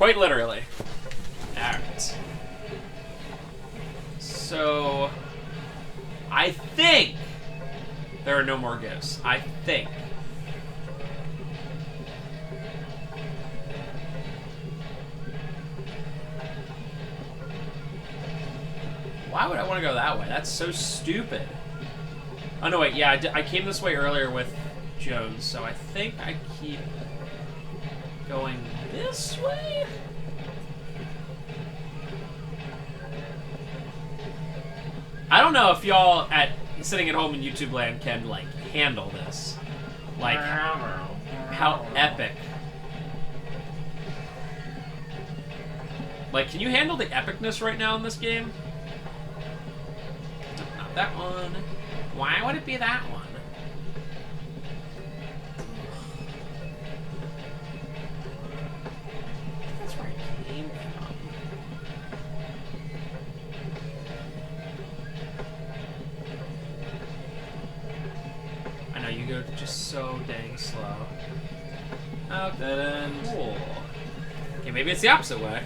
Quite literally. Alright. So... I think there are no more gifts. I think. Why would I want to go that way? That's so stupid. Oh, no, wait. Yeah, I came this way earlier with Jones, so I think I keep going this way? I don't know if y'all sitting at home in YouTube land can, like, handle this. Like, how epic. Like, can you handle the epicness right now in this game? Not that one. Why would it be that one? That's where it came from. I know, you go just so dang slow. Oh, dead end. Cool. Okay, maybe it's the opposite way.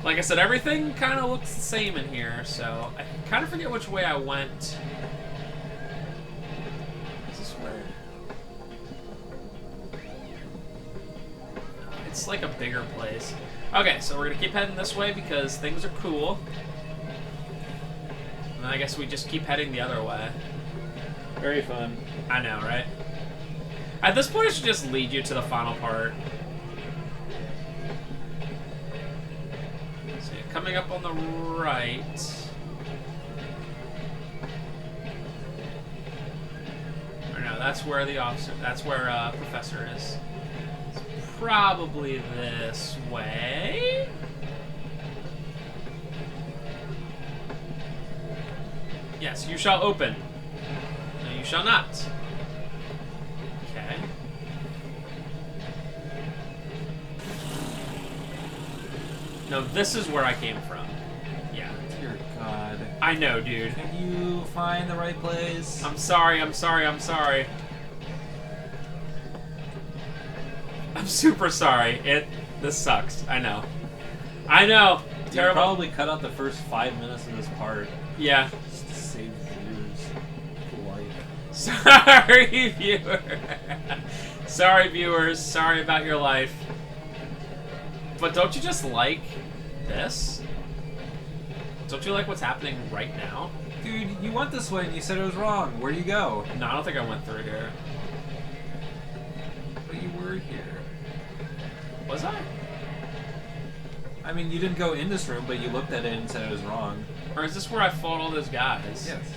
Like I said, everything kind of looks the same in here, so I kind of forget which way I went. Is this where? It's like a bigger place. Okay, so we're gonna keep heading this way because things are cool. And I guess we just keep heading the other way. Very fun. I know, right? At this point, it should just lead you to the final part. So you're coming up on the right. Or no, that's where the officer, that's where Professor is. It's probably this way. Yes, you shall open. No, you shall not. Okay. No, this is where I came from. Yeah. Dear God. I know, dude. Can you find the right place? I'm sorry, I'm sorry, I'm sorry. I'm super sorry. This sucks. I know. I know. You Terrible. probably cut out the first 5 minutes of this part. Yeah. Just to save viewers' life. Sorry, viewer. Sorry, viewers. Sorry about your life. But don't you just like this? Don't you like what's happening right now? Dude, you went this way and you said it was wrong. Where do you go? No, I don't think I went through here. But you were here. Was I? I mean, you didn't go in this room, but you looked at it and said it was wrong. Or is this where I fought all those guys? Yes.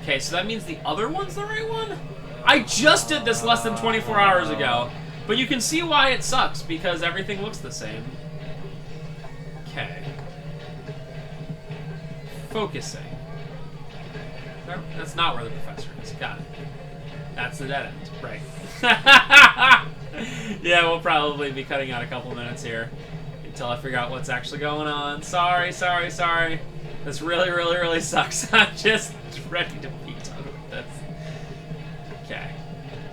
Okay, so that means the other one's the right one? I just did this less than 24 hours ago. But you can see why it sucks, because everything looks the same. Okay. Focusing. That's not where the professor is. Got it. That's the dead end. Right. Yeah, we'll probably be cutting out a couple minutes here until I figure out what's actually going on. Sorry, sorry, sorry. This really, really, really sucks. I'm just ready to be done with this. Okay.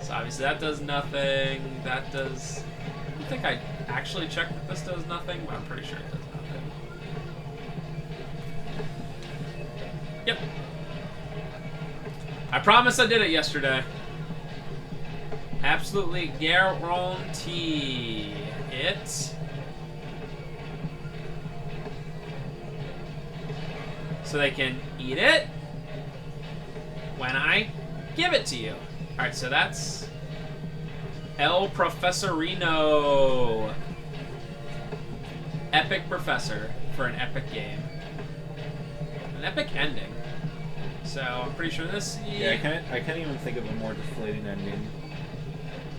So obviously that does nothing. That does... I don't think I actually checked that this does nothing, but I'm pretty sure it does nothing. Yep. I promise I did it yesterday. Absolutely guarantee it. So they can eat it when I give it to you. Alright, so that's El Professorino. Epic Professor for an epic game. An epic ending. So I'm pretty sure this... Yeah, I can't even think of a more deflating ending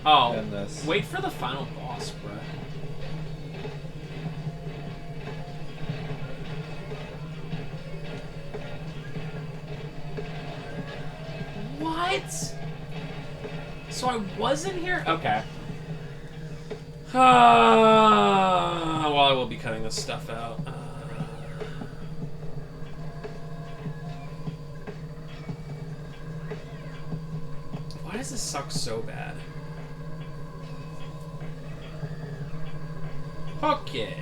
than this. Wait for the final boss, bro. What? So I was in here? Okay. Well, I will be cutting this stuff out. Why does this suck so bad? Okay.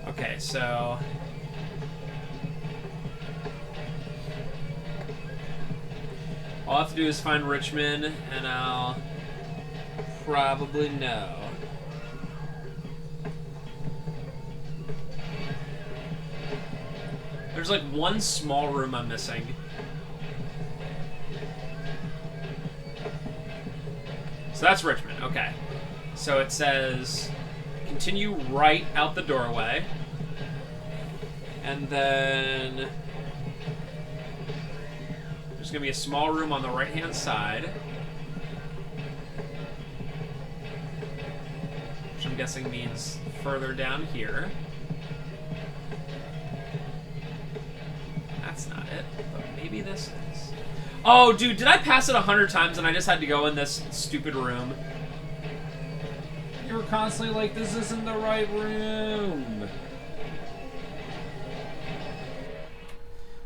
Okay, so all I have to do is find Richmond, and I'll probably know. There's like one small room I'm missing. So that's Richmond, okay. So it says, continue right out the doorway. And then there's gonna be a small room on the right-hand side. Which I'm guessing means further down here. That's not it, but maybe this is. Oh, dude, did I pass it 100 times and I just had to go in this stupid room? You were constantly like, this isn't the right room.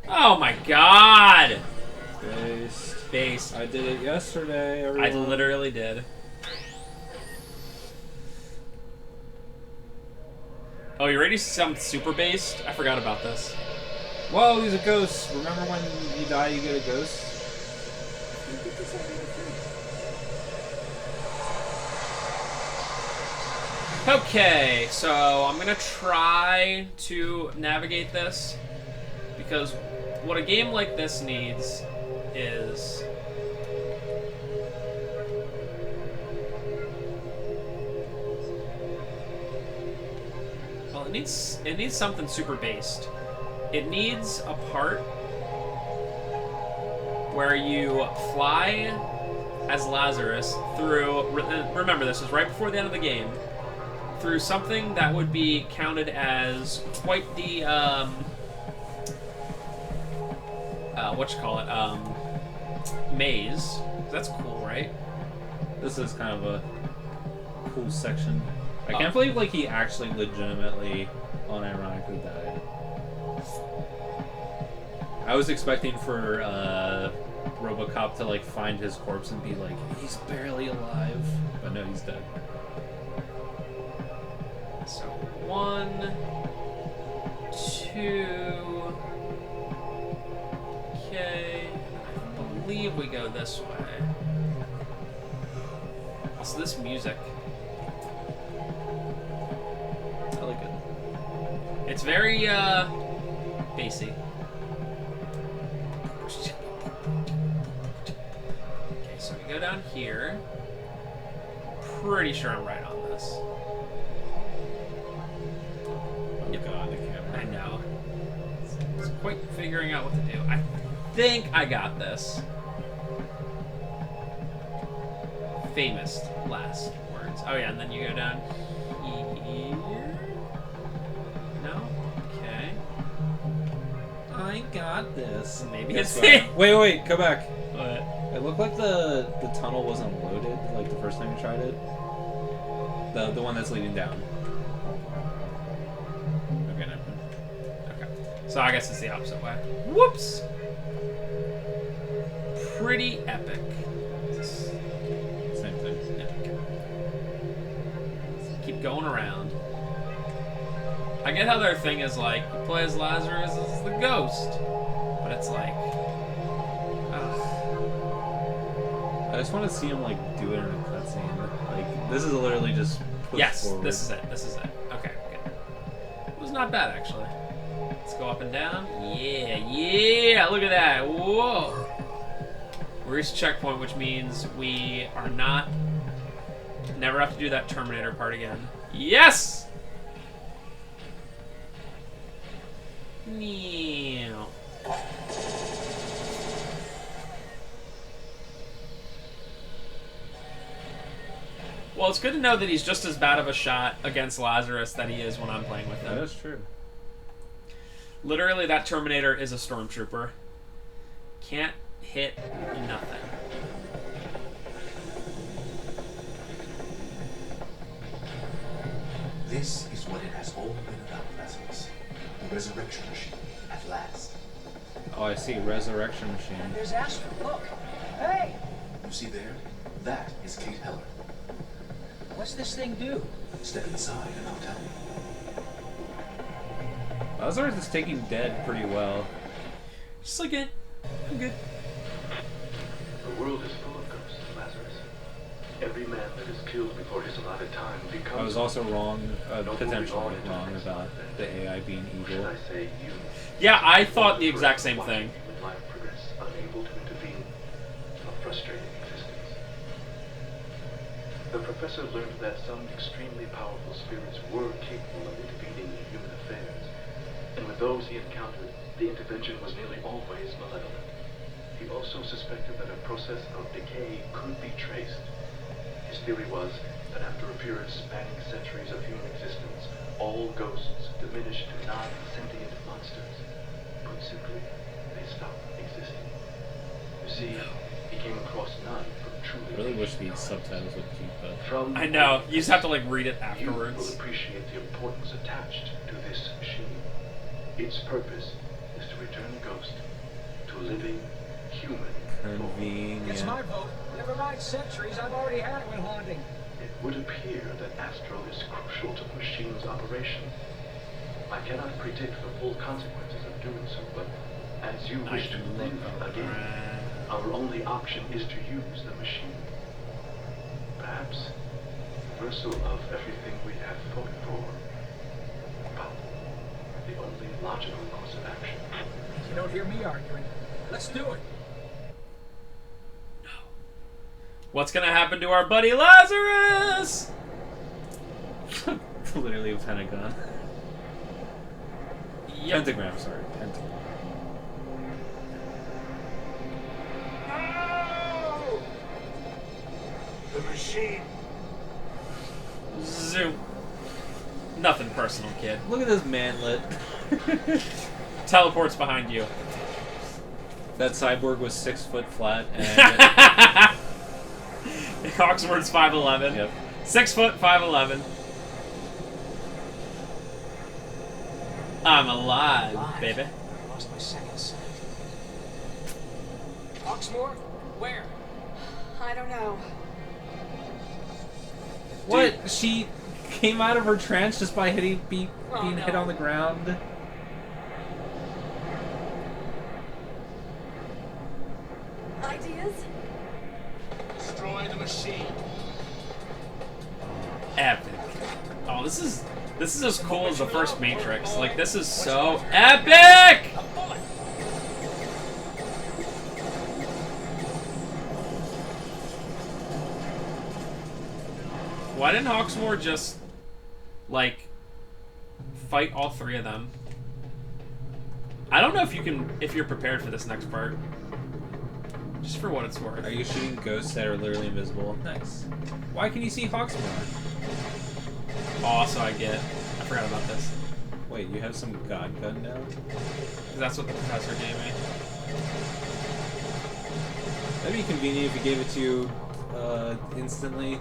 Oh my god! Based. Based. I did it yesterday, everyone. I literally did. Oh, you ready to see something super based? I forgot about this. Whoa, he's a ghost. Remember when you die, you get a ghost? Okay, so I'm gonna try to navigate this because what a game like this needs is well, it needs something super based. It needs a part where you fly as Lazarus through. Remember, this is right before the end of the game. Through something that would be counted as quite the maze. That's cool, right? This is kind of a cool section. I can't believe like he actually legitimately unironically died. I was expecting for RoboCop to like find his corpse and be like, he's barely alive, but no, he's dead. So 1, 2. Okay, I believe we go this way. Also, this music. I like it. It's very bassy. Okay, so we go down here. Pretty sure I'm right on this. Oh god, the camera. I know. It's quite figuring out what to do. I think I got this. Famous last words. Oh yeah, and then you go down here. No? Okay. I got this. Maybe it's Wait, go back. What? It looked like the tunnel wasn't loaded like the first time you tried it. The one that's leading down. Okay, no. Okay. So I guess it's the opposite way. Whoops! Pretty epic. Same thing. Yeah, okay. Keep going around. I get how their thing is like, you play as Lazarus as the ghost. But it's like, ugh. I just want to see him like do it in a cutscene. Like this is literally just push forward. This is it. This is it. Okay, good. It was not bad actually. Let's go up and down. Yeah, look at that. Whoa. We reached checkpoint, which means we are not. Never have to do that Terminator part again. Yes. Meow. Well, it's good to know that he's just as bad of a shot against Lazarus that he is when I'm playing with him. That is true. Literally, that Terminator is a stormtrooper. Can't hit nothing. This is what it has all been about, Lazarus. The resurrection machine, at last. Oh, I see. Resurrection machine. And there's Astro. Look. Hey! You see there? That is Kate Heller. What's this thing do? Step inside and I'll tell you. Lazarus is taking dead pretty well. Just like it. I'm good. The world is full of ghosts, Lazarus. Every man that is killed before his allotted time becomes... I was also wrong, potentially wrong about the AI being Should evil. I say you? Yeah, I thought the exact same thing. When life progress, unable to intervene, a frustrating existence. The professor learned that some extremely powerful spirits were capable of intervening in human affairs, and with those he encountered, the intervention was nearly always malevolent. He also suspected that a process of decay could be traced. His theory was that after a period spanning centuries of human existence, all ghosts diminished to non-sentient monsters. Put simply, they stopped existing. You see, he came across none from truly... I really wish these subtitles would keep up. From I know. You just have to like read it you will afterwards. appreciate the importance attached to this machine. Its purpose is to return the ghost to a living human. Convenient. It's my vote. Never mind centuries. I've already had it when haunting. It would appear that Astro is crucial to the machine's operation. I cannot predict the full consequences of doing so, but as you wish to live again, our only option is to use the machine. Perhaps reversal of everything we have fought for. Probably the only logical course of action. You don't hear me arguing. Let's do it. What's gonna happen to our buddy Lazarus? Literally a pentagon. Yep. Pentagram, sorry. Pentagram. The machine. Zoom. Nothing personal, kid. Look at this manlet. Teleports behind you. That cyborg was 6 foot flat and... Oxford's 5'11". Yep. 6 foot, 5'11". I'm alive, baby. Lost my second sight. Oxmoor? Where? I don't know. What? She came out of her trance just by being hit no. on the ground? Ideas? Destroy the machine. Epic. Oh, this is as cool as the first Matrix. Like, this is so epic! A bullet! Why didn't Hawksmoor just, like, fight all three of them? I don't know if you're prepared for this next part. Just for what it's worth. Are you shooting ghosts that are literally invisible? Nice. Why can you see Hawksmoor? Also, I forgot about this. Wait, you have some god gun now? 'Cause that's what the professor gave me. That'd be convenient if he gave it to you instantly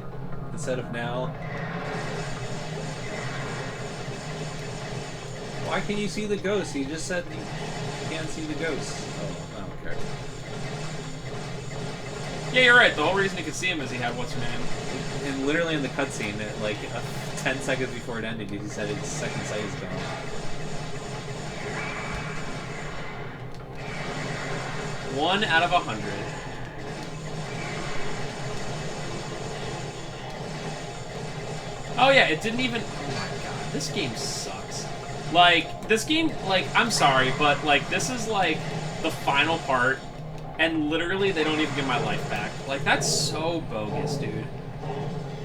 instead of now. Why can you see the ghosts? He just said you can't see the ghosts. Oh, I don't care. Yeah, you're right. The whole reason you could see him is he had what's her name. And literally in the cutscene, like 10 seconds before it ended, he said his second sight is gone. One out of 100. Oh yeah, it didn't even. Oh my god, this game sucks. Like this game, like I'm sorry, but like this is like the final part, and literally they don't even give my life back. Like that's so bogus, dude.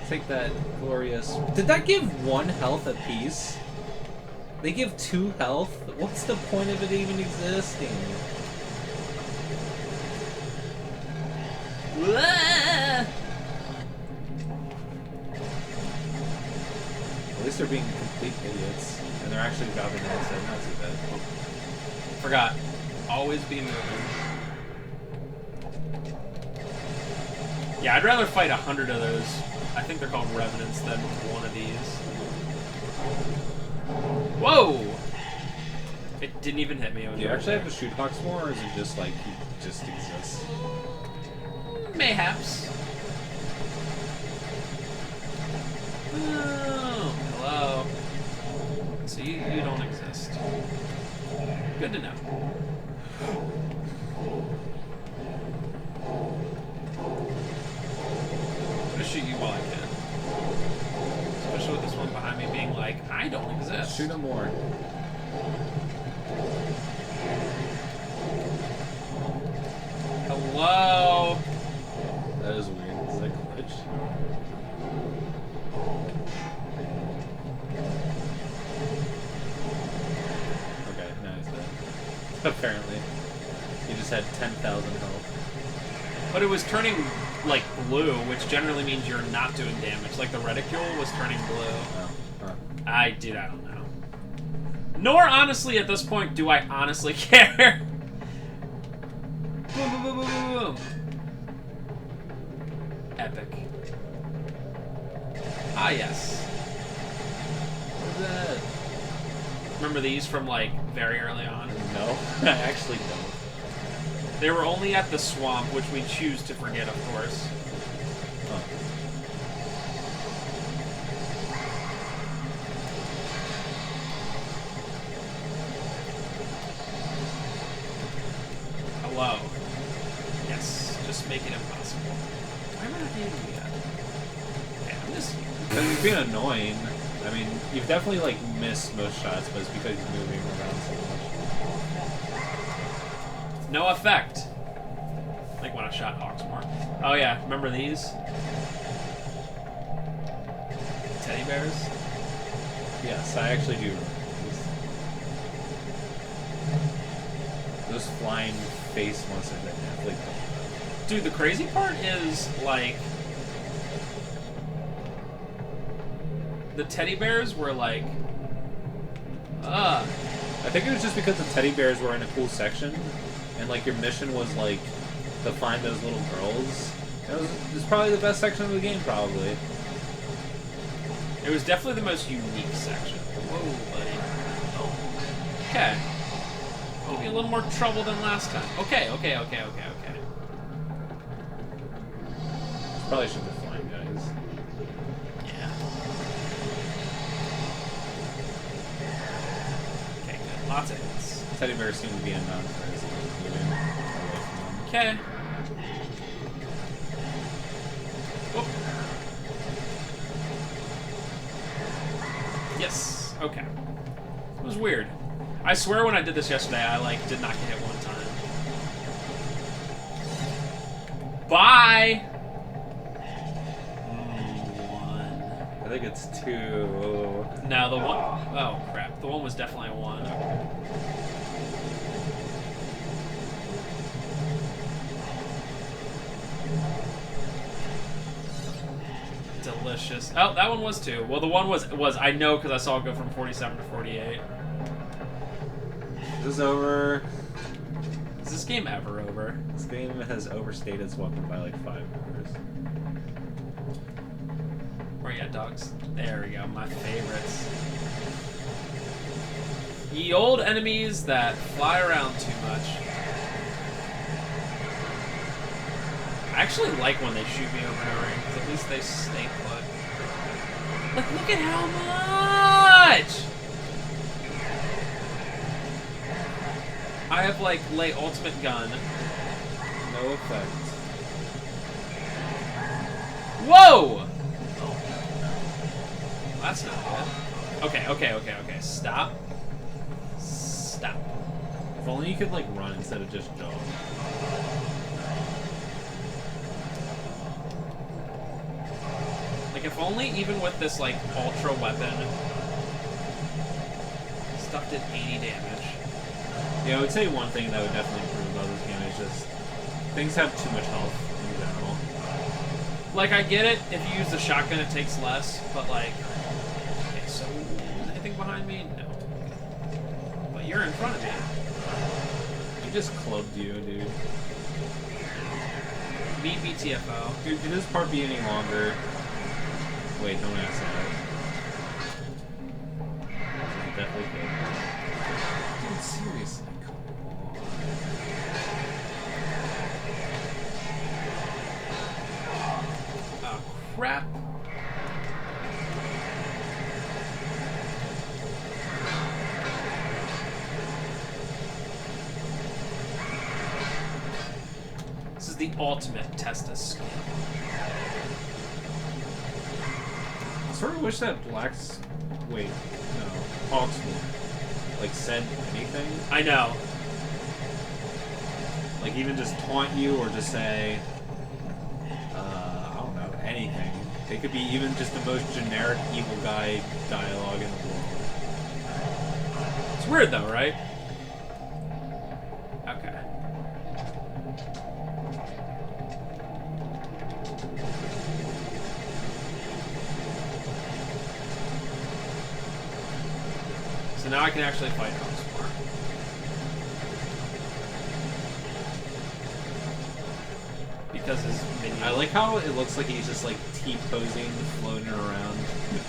Take that glorious. Did that give 1 health apiece? They give 2 health? What's the point of it even existing? At least they're being complete idiots. And they're actually jobbing the outside. Not too bad. Forgot. Always be moving. Yeah, I'd rather fight 100 of those. I think they're called Revenants than one of these. didn't even hit me. Do you actually have to shoot Hawks more, or is it just like he just exists? Mayhaps. Oh, hello. So you don't exist. Good to know. I'm gonna shoot you while I can. Especially with this one behind me being like, I don't exist. Shoot him more. Hello. That is weird. It's like a glitch. Okay, now he's dead. Apparently. He just had 10,000 health. But it was turning like blue, which generally means you're not doing damage. Like the reticule was turning blue. Oh. Huh. I don't know. Nor honestly at this point do I honestly care. Boom, boom, boom, boom, boom, boom. Epic. Ah, yes. What is that? Remember these from like very early on? No, I actually don't. They were only at the swamp, which we choose to forget, of course. Huh. Hello. Yes, just make it impossible. Why am I not hitting you yet? Okay, I'm just... Because he's being annoying. I mean, you've definitely like missed most shots, but it's because he's moving around so much. No effect. Like when I shot Hawksmoor. Oh yeah, remember these? Teddy bears? Yes, I actually do. Those flying face monsters that definitely come out. Dude, the crazy part is, like... The teddy bears were like... I think it was just because the teddy bears were in a cool section, and like your mission was like to find those little girls. It was probably the best section of the game, probably. It was definitely the most unique section. Whoa, buddy. Okay. Give me a little more trouble than last time. Okay. Probably should be flying, guys. Yeah. Okay, good. Lots of hits. Teddy bears seem to be a non-threat, so I'm moving away from them. Okay. Oh. Yes. Okay. It was weird. I swear when I did this yesterday, I like did not get hit one time. Bye. One. I think it's 2. No, the one oh crap. The one was definitely a 1. Delicious. Oh, that one was 2. Well, the one was I know because I saw it go from 47 to 48. This is over. Is this game ever over? This game has overstayed its welcome by like 5 hours. Where you at, dogs? There we go, my favorites. Ye old enemies that fly around too much. I actually like when they shoot me over and over again, because at least they stay put. Like, look at how much! I have, like, lay ultimate gun. No effect. Whoa! That's not good. Okay. Stop. Stop. If only you could like run instead of just jog. Like, if only even with this, like, ultra weapon, stuff did 80 damage. Yeah, I would say one thing that would definitely improve about this game is just things have too much health in general. Like, I get it, if you use the shotgun it takes less, but like... Okay, so... Is anything behind me? No. But you're in front of me. He just clubbed you, dude. Me BTFO. Dude, can this part be any longer? Wait, don't ask that. Definitely good. Seriously, come on. Oh, crap. This is the ultimate test of skill. I sort of wish that Black's... Wait, no. Hawks like said anything. I know. Like even just taunt you or just say, I don't know, anything. It could be even just the most generic evil guy dialogue in the world. It's weird though, right? Okay. So now I can actually fight Hawksmoor. Because his minion... I like how it looks like he's just like T-posing, floating around,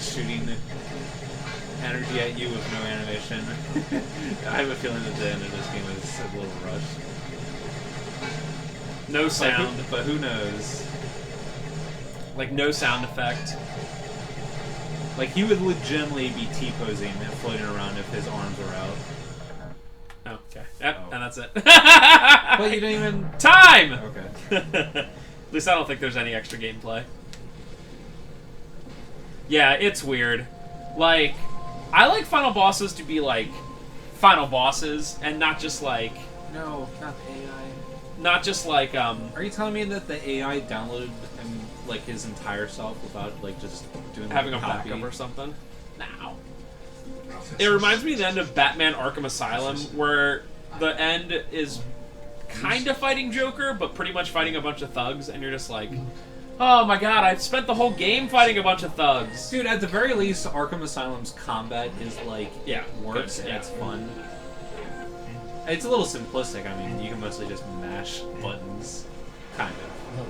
shooting energy at you with no animation. I have a feeling that the end of this game is a little rushed. No sound. But who knows? Like, no sound effect. Like, he would legitimately be T-posing and floating around if his arms were out. Oh, okay. Yep, Oh. and that's it. But you didn't even... Time! Okay. At least I don't think there's any extra gameplay. Yeah, it's weird. Like, I like final bosses to be, like, final bosses, and not just, like... No, not AI. Not just, like, Are you telling me that the AI downloaded him, like, his entire self without, like, just doing having a like, copy? backup or something? No. It reminds me of the end of Batman Arkham Asylum, where the end is kind of fighting Joker, but pretty much fighting a bunch of thugs, and you're just like, oh my god, I've spent the whole game fighting a bunch of thugs. Dude, at the very least, Arkham Asylum's combat is, like, Yeah, works good, and yeah. it's fun. It's a little simplistic. I mean, you can mostly just mash buttons, kind of.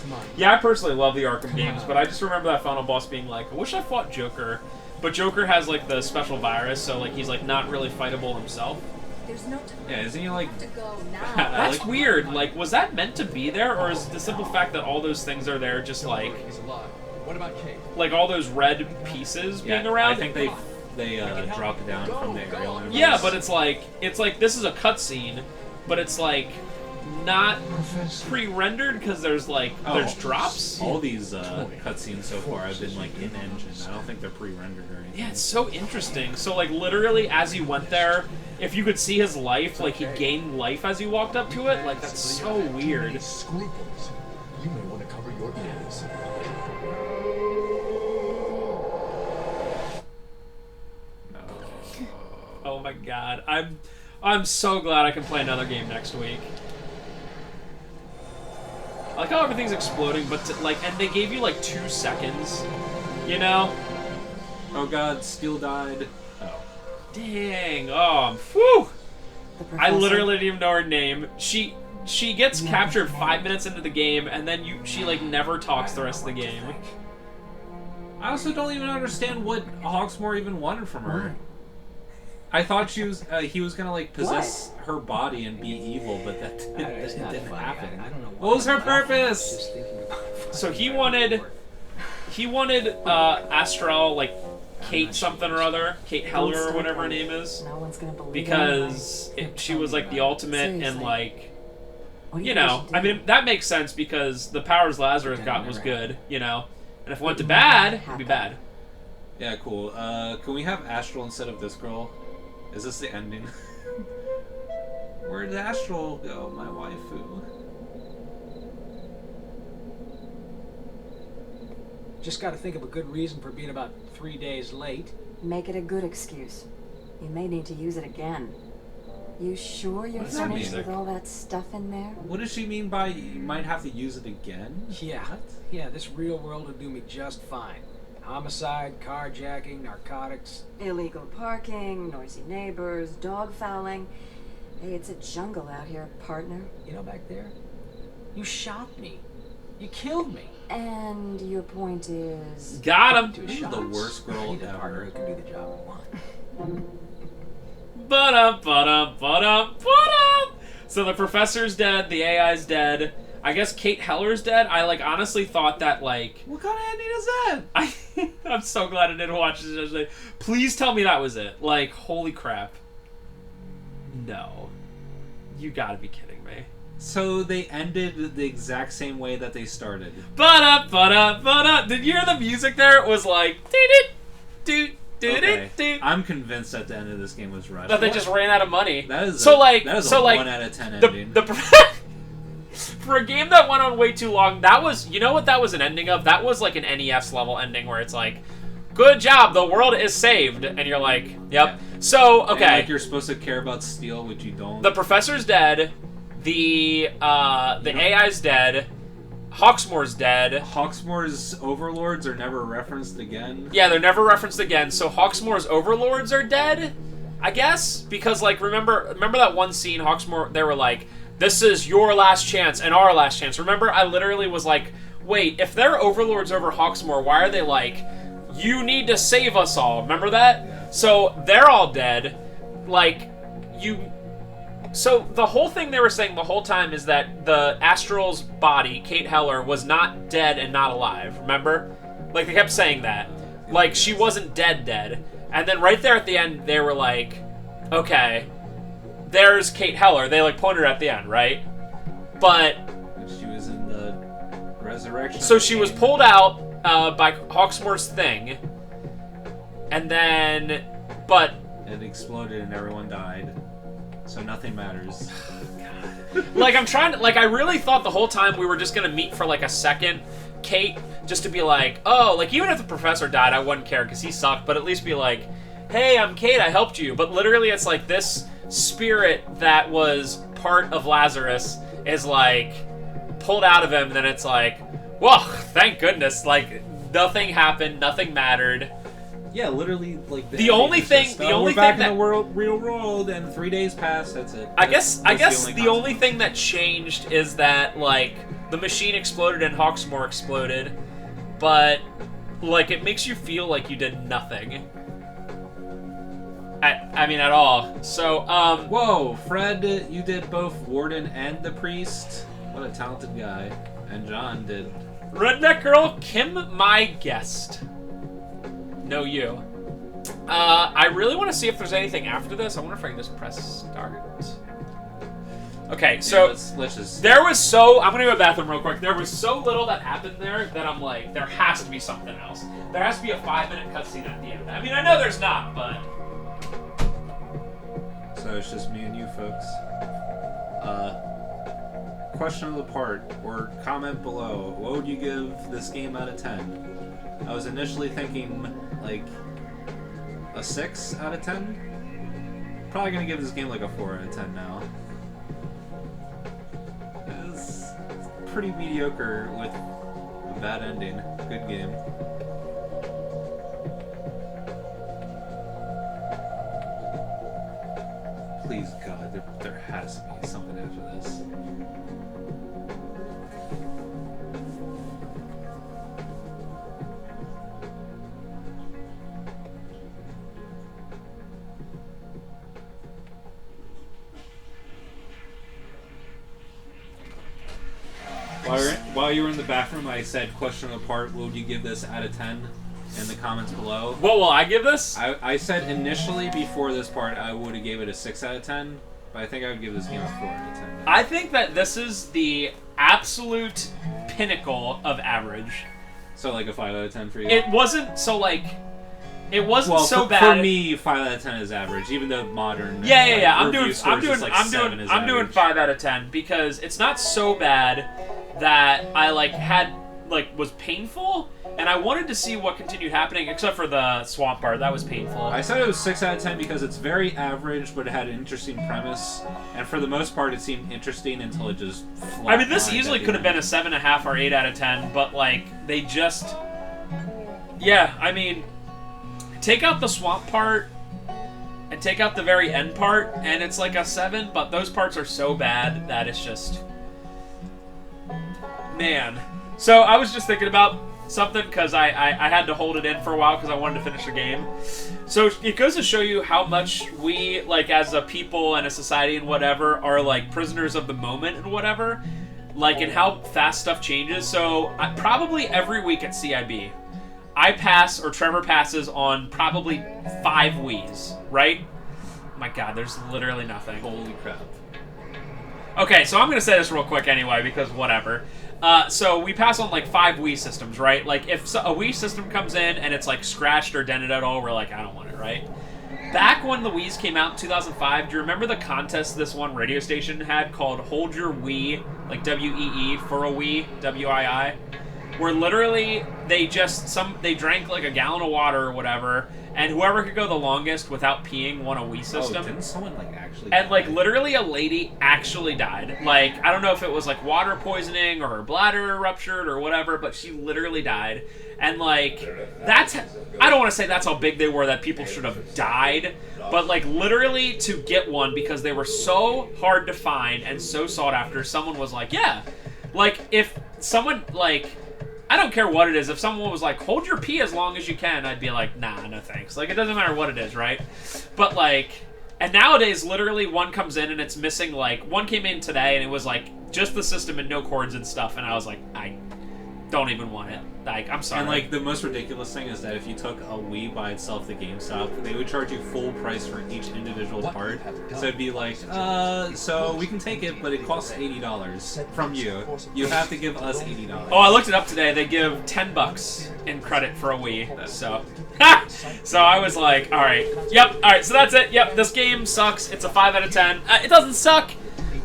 Come on. Yeah, I personally love the Arkham games, but I just remember that final boss being like, I wish I fought Joker, but Joker has, like, the special virus, so, like, he's, like, not really fightable himself. There's no time Yeah, isn't he like... to go now. That's weird. Like, was that meant to be there, or is the simple fact that all those things are there just like, He's alive. What about Kate? like all those red pieces being around? I think they dropped it down from the aerial images. Yeah, but it's like this is a cutscene, but it's like not pre-rendered because there's like there's drops. All these cutscenes so far have been like in engine. I don't think they're pre-rendered or anything. Yeah, it's so interesting. So like literally as you went there, if you could see his life, like he gained life as you walked up to it. Like that's so weird. Scruples. You may want to cover your ears. Oh my god, I'm so glad I can play another game next week. I like how everything's exploding, but and they gave you like 2 seconds, you know? Oh god, Steel died. Oh. Dang. Oh, whew. The I professor- literally didn't even know her name. She gets captured 5 minutes into the game, and then she like never talks the rest of the game. I also don't even understand what Hawksmoor even wanted from her. I thought he was gonna like possess her body and be evil, but that didn't happen. I don't know What was her purpose? Just thinking about So he wanted Astral, like Kate something or other, Kate Heller or whatever her name is, No one's gonna believe because she was like the ultimate and Seriously. like, What do you think we know, should I do? mean that makes sense because the powers Lazarus got was good, you know, and if it went to bad, it'd be bad. Yeah, cool. Can we have Astral instead of this girl? Is this the ending? Where did Astral go, my waifu? Just got to think of a good reason for being about 3 days late. Make it a good excuse. You may need to use it again. You sure you're What does that finished mean? with all that stuff in there? What does she mean by you might have to use it again? Yeah. What? Yeah, this real world will do me just fine. Homicide, carjacking, narcotics. Illegal parking, noisy neighbors, dog fouling. Hey, it's a jungle out here, partner. You know, back there, you shot me. You killed me. And your point is... Got him. Two This is shots. the worst girl I need a partner ever. who can do the job I want. So the professor's dead, the AI's dead. I guess Kate Heller's dead. I like honestly thought that like What kind of ending is that? I'm so glad I didn't watch this yesterday. Please tell me that was it. Like, holy crap. No. You gotta be kidding me. So they ended the exact same way that they started. Did you hear the music there? It was like Okay. I'm convinced that the end of this game was rushed. that they just ran out of money. That is so a 1 out of 10 ending. For a game that went on way too long, that was, you know what that was an ending of? That was like an NES level ending where it's like, good job, the world is saved. And you're like, yep. Yeah. So, okay. And like you're supposed to care about Steel, which you don't. The professor's dead. The AI's dead. Hawksmoor's dead. Hawksmoor's overlords are never referenced again. Yeah, they're never referenced again. So Hawksmoor's overlords are dead, I guess? Because, like, remember that one scene, Hawksmoor, they were like, this is your last chance and our last chance. Remember, I literally was like, wait, if they're overlords over Hawksmoor, why are they like, you need to save us all? Remember that? Yeah. So they're all dead. Like, so the whole thing they were saying the whole time is that the Astral's body, Kate Heller, was not dead and not alive. Remember? Like, they kept saying that. Like, she wasn't dead. And then right there at the end, they were like, okay, there's Kate Heller. They, like, pointed her at the end, right? But she was in the resurrection. So she was pulled out by Hawksmoor's thing. And then, but it exploded and everyone died. So nothing matters. Like, I'm trying to, like, I really thought the whole time we were just gonna meet for, like, a second, Kate, just to be like, oh, like, even if the professor died, I wouldn't care, because he sucked, but at least be like, hey, I'm Kate, I helped you. But literally, it's like, this spirit that was part of Lazarus is, like, pulled out of him, then it's like, whoa, thank goodness, like, nothing happened, nothing mattered. Yeah, literally, like the only thing, we're back in the real world, and 3 days pass. That's it. I guess the only thing that changed is that like the machine exploded and Hawksmoor exploded, but like it makes you feel like you did nothing. I mean, at all. So, whoa, Fred, you did both Warden and the Priest. What a talented guy. And John did. Redneck Girl, Kim, my guest. No, you. I really want to see if there's anything after this. I wonder if I can just press start. Okay, so yeah, let's just. There was so. I'm gonna go to the bathroom real quick. There was so little that happened there that I'm like, there has to be something else. There has to be a 5-minute cutscene at the end. I mean, I know there's not, but. So it's just me and you, folks. Question of the part or comment below. What would you give this game out of 10? I was initially thinking like a 6 out of 10. Probably gonna give this game like a 4 out of 10 now. It's pretty mediocre with a bad ending. Good game. Please God, there has to be something after this. While you were in the bathroom, I said, question of the part, what would you give this out of 10 in the comments below? What will I give this? I said initially before this part, I would have gave it a 6 out of 10, but I think I would give this game a 4 out of 10. I think that this is the absolute pinnacle of average. So like a 5 out of 10 for you? It wasn't so like... It wasn't well, so for, bad. For me, 5 out of 10 is average, even though modern. Yeah. I'm doing 5 out of 10 because it's not so bad that I was painful, and I wanted to see what continued happening, except for the swamp part. That was painful. I said it was 6 out of 10 because it's very average, but it had an interesting premise, and for the most part, it seemed interesting until it just. I mean, this easily could have been a 7.5 or 8 out of 10, but like they just. Yeah, I mean. Take out the swamp part and take out the very end part, and it's like a 7, but those parts are so bad that it's just... Man. So I was just thinking about something because I had to hold it in for a while because I wanted to finish the game. So it goes to show you how much we, like, as a people and a society and whatever, are, like, prisoners of the moment and whatever. Like, and how fast stuff changes. So, probably every week at CIB, I pass, or Trevor passes, on probably 5 Wiis, right? My god, there's literally nothing. Holy crap. Okay, so I'm going to say this real quick anyway, because whatever. So we pass on, like, 5 Wii systems, right? Like, if a Wii system comes in and it's, like, scratched or dented at all, we're like, I don't want it, right? Back when the Wiis came out in 2005, do you remember the contest this one radio station had called Hold Your Wii, like W-E-E, for a Wii, W-I-I? Where literally they drank, like, a gallon of water or whatever, and whoever could go the longest without peeing won a Wii system. Oh, didn't someone, like, actually And, like, die? literally a lady actually died. Like, I don't know if it was, like, water poisoning or her bladder ruptured or whatever, but she literally died. And, like, I don't want to say that's how big they were that people should have died, but, like, literally to get one because they were so hard to find and so sought after, someone was like, yeah. Like, if someone, like, I don't care what it is. If someone was like, hold your pee as long as you can, I'd be like, nah, no thanks. Like, it doesn't matter what it is, right? But, like, and nowadays, literally, one comes in and it's missing, like, one came in today and it was, like, just the system and no cords and stuff, and I was like, I don't even want it. Like, I'm sorry. And, like, the most ridiculous thing is that if you took a Wii by itself to GameStop, they would charge you full price for each individual part. So it'd be like, so we can take it, but it costs $80 from you. You have to give us $80. Oh, I looked it up today. They give $10 in credit for a Wii. So, so I was like, all right, yep, all right. So that's it. Yep, this game sucks. It's a 5 out of 10. It doesn't suck,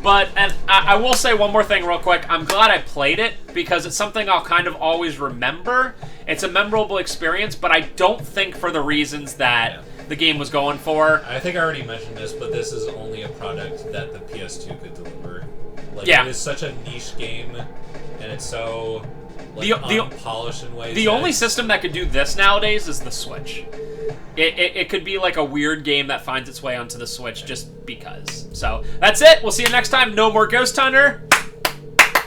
but and I will say one more thing real quick. I'm glad I played it because it's something I'll kind of always remember. It's a memorable experience, but I don't think for the reasons that the game was going for. I think I already mentioned this, but this is only a product that the PS2 could deliver. Like, Yeah. it is such a niche game, and it's so like, The- unpolished in ways. The that only it's- system that could do this nowadays is the Switch. It could be like a weird game that finds its way onto the Switch just because. So, that's it. We'll see you next time. No more Ghost Hunter.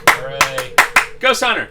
Hooray. Ghost Hunter.